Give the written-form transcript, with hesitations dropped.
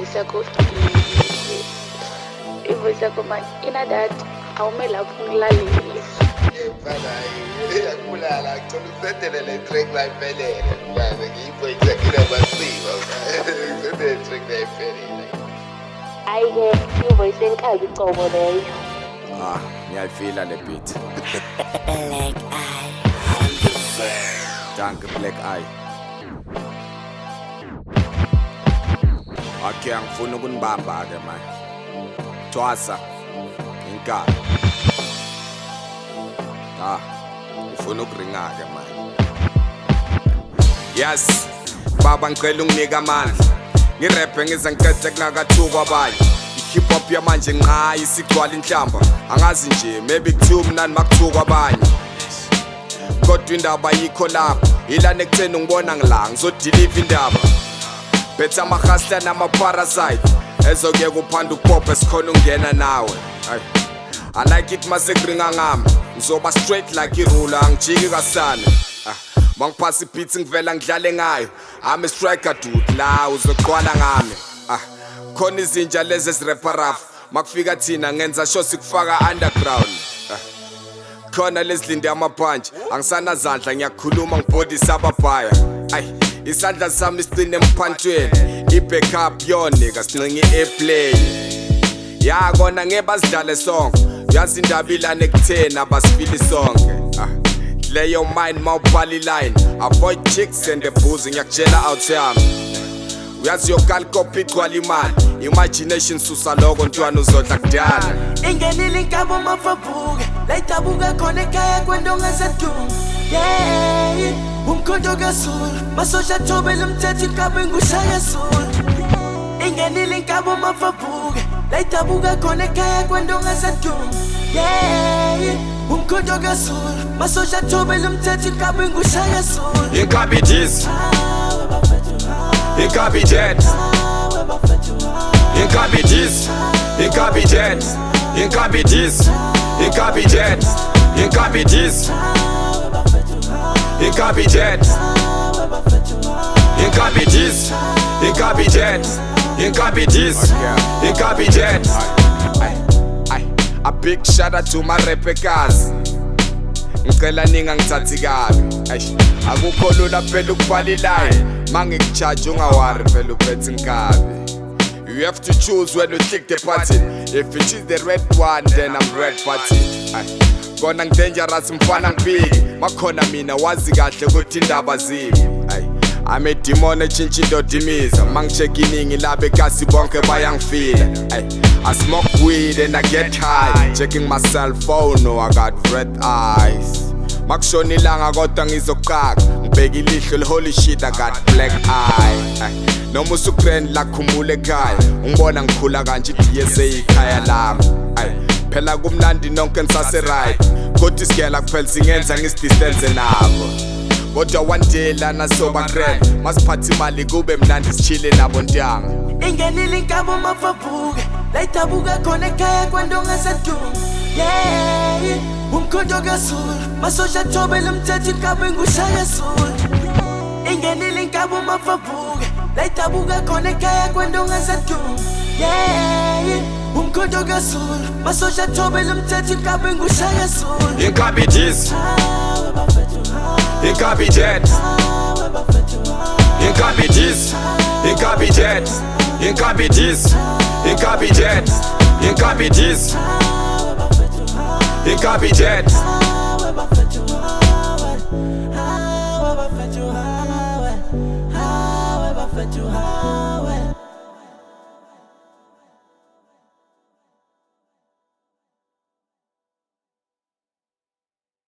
ivoice yakho ivoice yakho manje inadad awume lapho ngilalele. Ngiyakubulala ngicela usetele le track la iphelele manje ngiyivoice yakho inamasiba usetele track la iphelele. Hayi-ke ivoice enkabi cobo leyo. Ngiyayifila le beat. Black Eye. Danke Black Eye. Okay, angifuna ukunibamba ke manje. Thwasa inkabi. Ngifuna ukuringa ke manje. Yes, baba ngicela unginike amandla. Ngiraphe ngize ngiqede kunakathuka abanye. Hip hop yamanje nqa isigcwala inhlamba. Angazi nje maybe kuthiwa mnani makuthuka abanye. Kodwa indaba yikho lapho. Ilana ekutheni ngibona ngila ngizodeliver indaba. Betha amahasta nama-parasite ezokuyeka uphanda ukupopha esikhona ungena nawe. I like it masekuringa ngami ngizoba straight like irula angijiki kasana. Mangiphasa ibeats ngivela ngidlale ngayo. I'm a striker dude la uzogqwala ngami. Khona izinja lezi ezirapper rough makufika thina ngenza show sikufaka underground. Khona lezilinde amaphantshi angisana zandla ngiyakhuluma ngibhodisa ababhaya. Isandla sami sicine emphantshweni i-backup yonika sincinge i-airplane. Yakona ngebazidlale song yazi indaba ilana ekutheni abasifili sonke. Play your mind mawubhala iline avoid chicks and the booze ngiyakutshela out yami. Uyazi yokalikopi igcwala imali imagination susa loko ntwana uzodla kudala. Ingenile inkabo mafabuke layitabuka khona ekhaya kwendonga zadumo. Yeah, umkhonto kasulu masosha thobela umthetho inkabo ingushaya sulu. Ingenile inkabo mafabuke layitabuka khona ekhaya kwendonga zadumo. Yeah, umkhonto kasulu masosha thobela umthetho inkabo ingushaya sulu. Inkabi this Inkabi jet Inkabi this Inkabi jet Inkabi this Inkabi jet Inkabi this Inkabi jet Inkabi this Inkabi jet Inkabi this Inkabi jet. A big shout out to my rappers. Ngicela ninga ngithathi kabi. Akukho lula phela ukubhala iline mangikucharge ungawari phela uphethe inkabi. You have to choose when you click the button. If you choose the red one then I'm red button. Kona ngidangerous mfana ngibiki makhona mina wazi kahle ukuthi indaba zimi. I'm a demon echinchi dotimiza mangicheck iningi labe kasi bonke bayangifila. I smoke weed and I get high checking my cell phone no I got red eyes. Makushona ilanga kodwa ngizokaka ngibheka ilihlo le holy shit I got black eye. Noma usukrend la khumule ekhaya ungibona ngikhula kanje DSA ikhaya lami. Phela kumnandi nonke nisase right kodwa isigela kuphela singenza ngisidistance nabo. Kodwa one day lana soba grand masiphatha imali kube mnandi sichile nabo ntanga. Ingenile inkabo mafabuke layitabuka khona ekhaya kwendonga zadumo. Yeah, umkhonto kasulu masosha thobela umthetho inkabo ingushaya sulu. Ingenile inkabo mafabuke layitabuka khona ekhaya kwendonga zadumo. Yeah, umkhonto kasulu masosha thobela umthetho inkabo ingushaya sulu. Inkabi this Inkabi jet Inkabi this Inkabi jet Inkabi this Inkabi jet Inkabi this Inkabi jet How